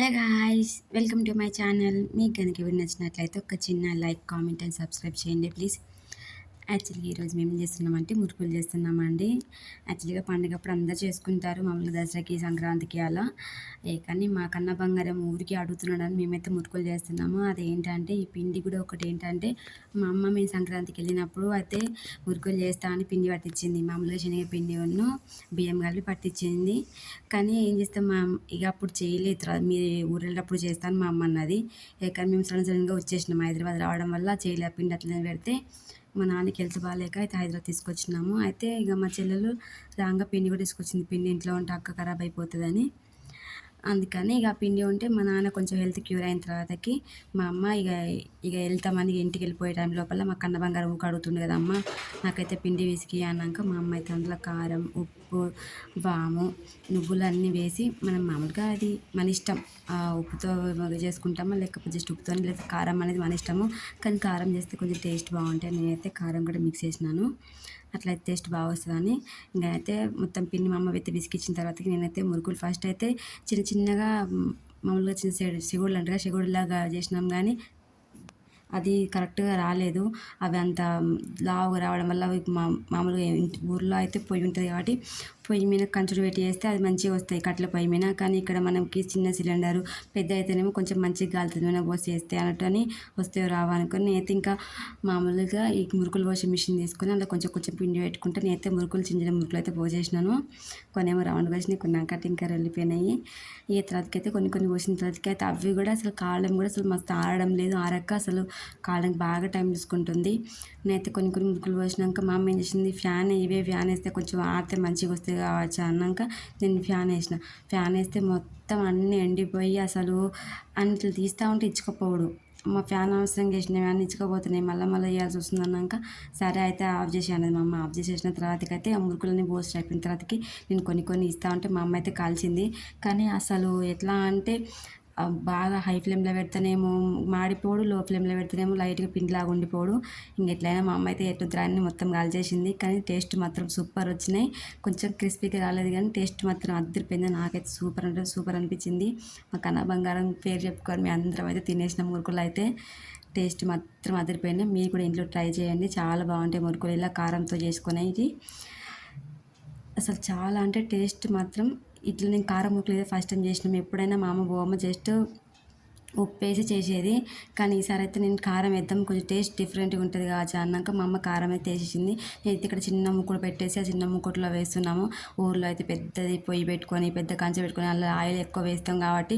Hello guys, welcome to my channel. మీకు కనుక video నచ్చినట్లయితే ఒక చిన్న లైక్, కామెంట్ అండ్ సబ్స్క్రైబ్ చేయండి ప్లీజ్. యాక్చువల్గా ఈరోజు మేము ఏం చేస్తున్నామంటే మురుకులు చేస్తున్నామండి. యాక్చువల్గా పండుగప్పుడు అందరూ చేసుకుంటారు మామూలుగా దసరాకి, సంక్రాంతికి అలా. కానీ మా కన్న బంగారం ఊరికి అడుగుతున్నాడని మేమైతే మురుకులు చేస్తున్నాము. అదేంటంటే ఈ పిండి కూడా ఒకటి ఏంటంటే మా అమ్మ మేము సంక్రాంతికి వెళ్ళినప్పుడు అయితే మురుకులు చేస్తా అని పిండి పట్టించింది. మామూలుగా శనగపిండి ఉన్ను బియ్యం కలిపి పట్టించింది. కానీ ఏం చేస్తాం ఇక అప్పుడు చేయలేదు, మీరు ఊరు వెళ్ళినప్పుడు చేస్తాను మా అమ్మ అన్నది. కానీ మేము సడన్గా వచ్చేసినాం హైదరాబాద్ రావడం వల్ల చేయలే, పిండి అట్లనే పెడితే మా నాన్నకి హెల్త్ బాగాలేక అయితే హైదరాబాద్ తీసుకొచ్చినాము. అయితే ఇక మా చెల్లెలు రాగా పిండి కూడా తీసుకొచ్చింది, పిండి ఇంట్లో ఉంటే అక్క ఖరాబ్ అయిపోతుందని. అందుకని ఇక పిండి ఉంటే మా నాన్న కొంచెం హెల్త్ క్యూర్ అయిన తర్వాతకి మా అమ్మ ఇక ఇక వెళ్తామని ఇంటికి వెళ్ళిపోయే టైం లోపల మా కన్న బంగారం ఊక అడుగుతుండే కదా అమ్మ నాకైతే పిండి విసికి అన్నాక మా అమ్మ అయితే అందులో కారం, ఉప్పు, వాము, నువ్వులు అన్నీ వేసి మనం మామూలుగా అది మన ఇష్టం, ఉప్పుతో చేసుకుంటామా లేకపోతే జస్ట్ ఉప్పుతో, లేకపోతే కారం అనేది మన ఇష్టము. కానీ కారం చేస్తే కొంచెం టేస్ట్ బాగుంటాయి. నేనైతే కారం కూడా మిక్స్ చేసినాను, అట్లయితే టేస్ట్ బాగా వస్తుందని. ఇంకా అయితే మొత్తం పిండి మా అమ్మ అయితే బిసికిచ్చిన తర్వాత నేనైతే మురుకులు ఫస్ట్ అయితే చిన్న చిన్నగా మామూలుగా చిన్న సిగుళ్ళు అంటగా సిగుడులాగా చేసినాం. కానీ అది కరెక్ట్గా రాలేదు. అవి అంత లావుగా రావడం వల్ల అవి మామూలుగా ఊర్లో అయితే పొయ్యి ఉంటుంది కాబట్టి పొయ్యి మీద కంచుడు పెట్టి చేస్తే అది మంచిగా వస్తాయి కట్టెల పొయ్యి మీద. కానీ ఇక్కడ మనకి చిన్న సిలిండరు పెద్ద అయితేనేమో కొంచెం మంచిగా కాలుతుంది, మనం పోసి చేస్తే అన్నట్టు అని వస్తే రావా అనుకొని నేనైతే ఇంకా మామూలుగా ఈ మురుకులు పోసే మిషన్ తీసుకొని అందులో కొంచెం కొంచెం పిండి పెట్టుకుంటే నేనైతే మురుకులు చిన్న చిన్న మురుకులు అయితే పోసేసినాను. కొన్నేమో రౌండ్గా వచ్చినాయి, కొన్ని అంకటి ఇంకా వెళ్ళిపోయినాయి. ఈ తర్వాతకి అయితే కొన్ని కొన్ని పోసిన తర్వాతకి అయితే అవి కూడా అసలు కాలం కూడా అసలు మస్తు ఆరడం లేదు, ఆరక్క అసలు కాలడానికి బాగా టైం తీసుకుంటుంది. నేనైతే కొన్ని కొన్ని మురుకులు పోసినాక మా అమ్మ ఏం చేసింది, ఫ్యాన్ వేస్తే కొంచెం ఆరితే మంచిగా వస్తుంది కావచ్చు అన్నాక నేను ఫ్యాన్ వేసిన. ఫ్యాన్ వేస్తే మొత్తం అన్నీ ఎండిపోయి అసలు అన్నిట్లు తీస్తూ ఉంటే ఇచ్చుకపోవడు. మా ఫ్యాన్ అవసరంగా వేసినవి అన్నీ ఇచ్చుకోపోతున్నాయి, మళ్ళీ వేయాల్సి వస్తుంది అన్నాక సరే అయితే ఆఫ్ చేసాను. మా అమ్మ ఆఫ్ చేసేసిన తర్వాతకి అయితే ఆ మురుకులన్నీ పోస్ట్ అయిపోయిన తర్వాతకి నేను కొన్ని కొన్ని ఇస్తూ ఉంటే మా అమ్మ అయితే కాల్చింది. కానీ అసలు ఎట్లా అంటే బాగా హై ఫ్లేమ్లో పెడితేనేమో మాడిపోడు, లో ఫ్లేమ్లో పెడితేనేమో లైట్గా పిండిలాగా ఉండిపోడు. ఎట్లయినా మా అమ్మ అయితే ఎటు ద్రాన్ని మొత్తం కాల్చేసింది. కానీ టేస్ట్ మాత్రం సూపర్ వచ్చినాయి. కొంచెం క్రిస్పీగా రాలేదు కానీ టేస్ట్ మాత్రం అదిరిపోయింది. నాకైతే సూపర్ అంటే సూపర్ అనిపించింది. మా కన్న బంగారం పేరు చెప్పుకొని మేము అందరం అయితే తినేసిన మురుకులు అయితే టేస్ట్ మాత్రం అదిరిపోయింది. మీరు కూడా ఇంట్లో ట్రై చేయండి, చాలా బాగుంటాయి మురుకులు ఇలా కారంతో చేసుకునేది. అసలు చాలా అంటే టేస్ట్ మాత్రం ఇట్లా నేను కారం ముక్కలు అయితే ఫస్ట్ టైం చేసినాము. ఎప్పుడైనా మా అమ్మ జస్ట్ ఉప్పు వేసి చేసేది, కానీ ఈసారి అయితే నేను కారం వేద్దాం కొంచెం టేస్ట్ డిఫరెంట్గా ఉంటుంది కావచ్చు అన్నాక మా అమ్మ కారం అయితే వేసేసింది. నేనైతే ఇక్కడ చిన్న ముక్కలు పెట్టేసి ఆ చిన్న ముక్కట్లో వేస్తున్నాము. ఊర్లో అయితే పెద్దది పొయ్యి పెట్టుకొని పెద్ద కంచె పెట్టుకొని అలా ఆయిల్ ఎక్కువ వేస్తాం కాబట్టి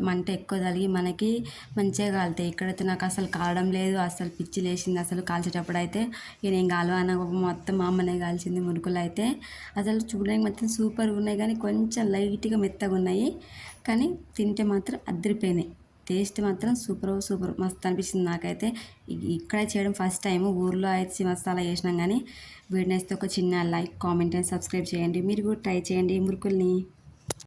మంట ఎక్కువ తగిలి మనకి మంచిగా కాలుతాయి. ఇక్కడైతే నాకు అసలు కాలడం లేదు, అసలు పిచ్చి లేచింది అసలు కాల్చేటప్పుడు అయితే. ఇక నేను కాలువన మొత్తం మా అమ్మనే కాల్చింది మురుకులు అయితే. అసలు చూడడానికి మొత్తం సూపర్గా ఉన్నాయి కానీ కొంచెం లైట్గా మెత్తగా ఉన్నాయి, కానీ తింటే మాత్రం అదిరిపోయినాయి. టేస్ట్ మాత్రం సూపర్ మస్తు అనిపించింది నాకైతే. ఇక్కడ చేయడం ఫస్ట్ టైం, ఊర్లో అయితే మసాలా చేసినాం. కానీ వీడియోని అయితే ఒక చిన్న లైక్, కామెంట్ అండ్ సబ్స్క్రైబ్ చేయండి. మీరు కూడా ట్రై చేయండి మురుకుల్ని.